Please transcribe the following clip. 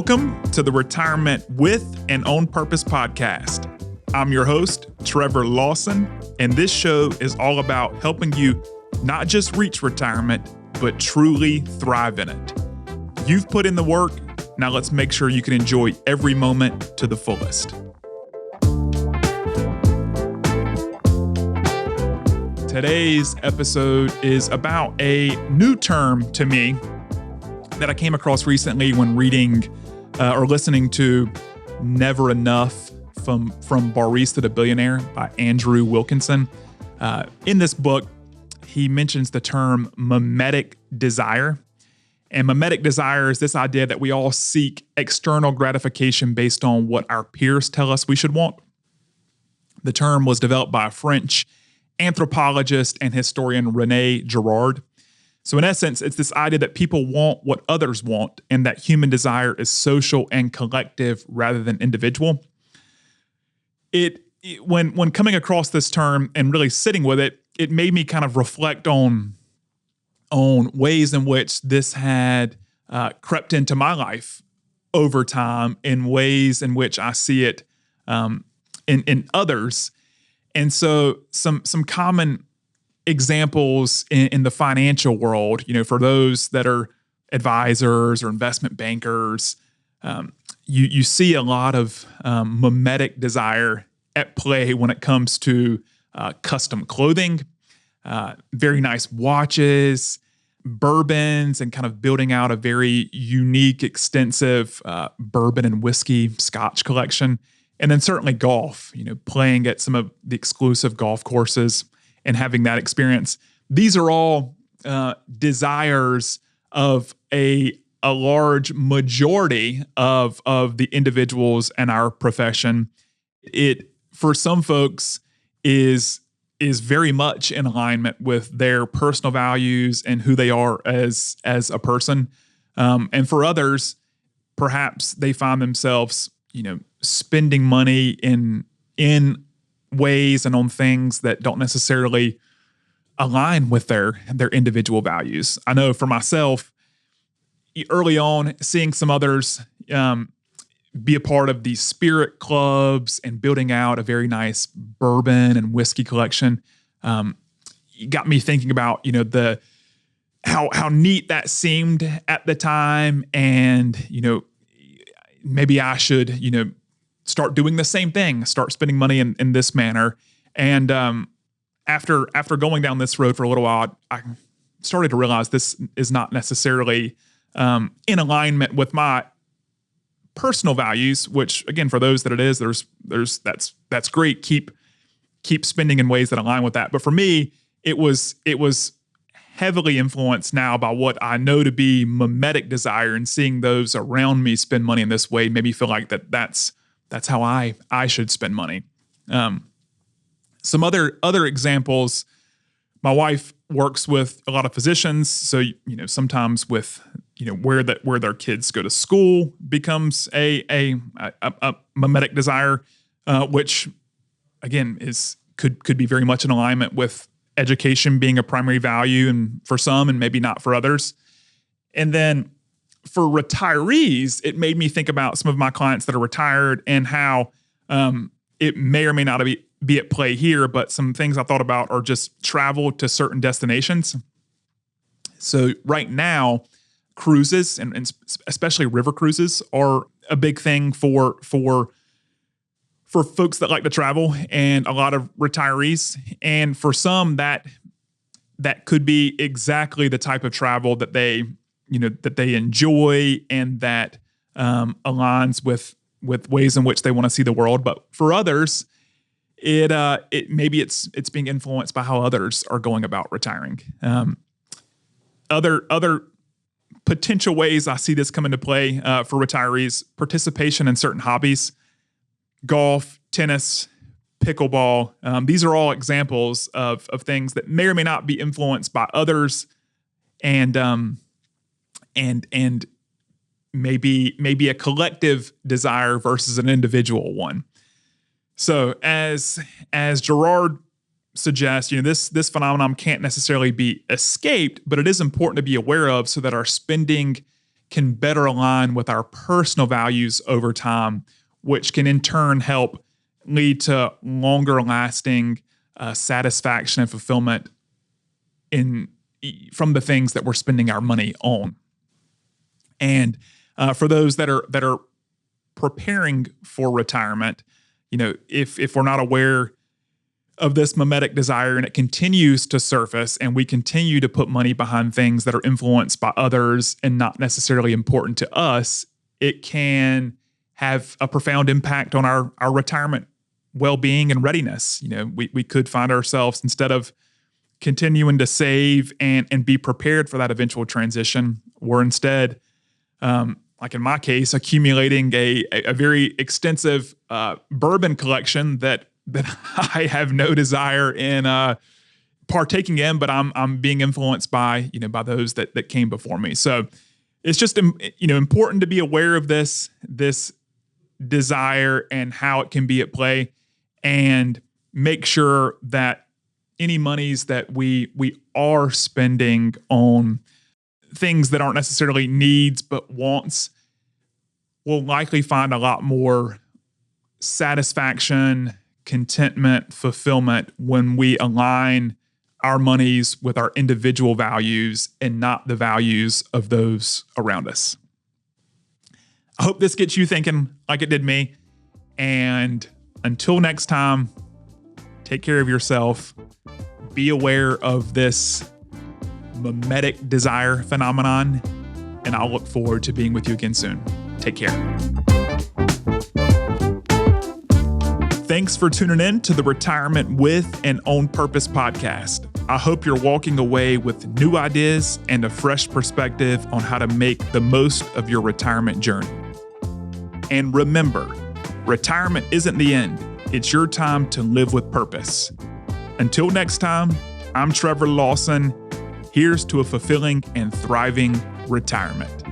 Welcome to the Retirement with and On Purpose podcast. I'm your host, Trevor Lawson, and this show is all about helping you not just reach retirement, but truly thrive in it. You've put in the work, now let's make sure you can enjoy every moment to the fullest. Today's episode is about a new term to me that I came across recently when reading or listening to Never Enough from Barista to Billionaire by Andrew Wilkinson. In this book, he mentions the term mimetic desire. And mimetic desire is this idea that we all seek external gratification based on what our peers tell us we should want. The term was developed by a French anthropologist and historian René Girard. So in essence, it's this idea that people want what others want and that human desire is social and collective rather than individual. When coming across this term and really sitting with it, it made me kind of reflect on ways in which this had crept into my life over time, in ways in which I see it in others. And so some common examples in the financial world, for those that are advisors or investment bankers, you see a lot of mimetic desire at play when it comes to custom clothing, very nice watches, bourbons, and kind of building out a very unique, extensive bourbon and whiskey Scotch collection. And then certainly golf, playing at some of the exclusive golf courses and having that experience. These are all desires of a large majority of the individuals in our profession. It, for some folks, is very much in alignment with their personal values and who they are as a person. And for others, perhaps they find themselves, spending money in ways and on things that don't necessarily align with their individual values. I know for myself, early on, seeing some others be a part of these spirit clubs and building out a very nice bourbon and whiskey collection, got me thinking about how neat that seemed at the time, and maybe I should start doing the same thing, start spending money in this manner. And after going down this road for a little while, I started to realize this is not necessarily in alignment with my personal values, which again, for those that it is, that's great. Keep spending in ways that align with that. But for me, it was heavily influenced now by what I know to be mimetic desire, and seeing those around me spend money in this way made me feel like that's how I should spend money. Some other examples. My wife works with a lot of physicians, so sometimes with where their kids go to school becomes a mimetic desire, which again could be very much in alignment with education being a primary value, and for some, and maybe not for others. And then for retirees, it made me think about some of my clients that are retired and how it may or may not be at play here, but some things I thought about are just travel to certain destinations. So right now, cruises and especially river cruises are a big thing for folks that like to travel, and a lot of retirees. And for some, that could be exactly the type of travel that they enjoy, and that aligns with ways in which they want to see the world. But for others, it maybe it's being influenced by how others are going about retiring. Other potential ways I see this come into play for retirees: participation in certain hobbies, golf, tennis, pickleball. These are all examples of things that may or may not be influenced by others, and maybe a collective desire versus an individual one. So as Girard suggests, this phenomenon can't necessarily be escaped, but it is important to be aware of so that our spending can better align with our personal values over time, which can in turn help lead to longer lasting satisfaction and fulfillment from the things that we're spending our money on. And for those that are preparing for retirement, if we're not aware of this mimetic desire and it continues to surface and we continue to put money behind things that are influenced by others and not necessarily important to us, it can have a profound impact on our retirement well-being and readiness. We could find ourselves, instead of continuing to save and be prepared for that eventual transition, we're instead, like in my case, accumulating a very extensive bourbon collection that I have no desire in partaking in, but I'm being influenced by those that came before me. So it's just important to be aware of this desire and how it can be at play, and make sure that any monies that we are spending on things that aren't necessarily needs but wants will likely find a lot more satisfaction, contentment, fulfillment when we align our monies with our individual values and not the values of those around us. I hope this gets you thinking like it did me. And until next time, take care of yourself. Be aware of this mimetic desire phenomenon, and I'll look forward to being with you again soon. Take care. Thanks for tuning in to the Retirement with and On Purpose podcast. I hope you're walking away with new ideas and a fresh perspective on how to make the most of your retirement journey. And remember, retirement isn't the end. It's your time to live with purpose. Until next time, I'm Trevor Lawson. Here's to a fulfilling and thriving retirement.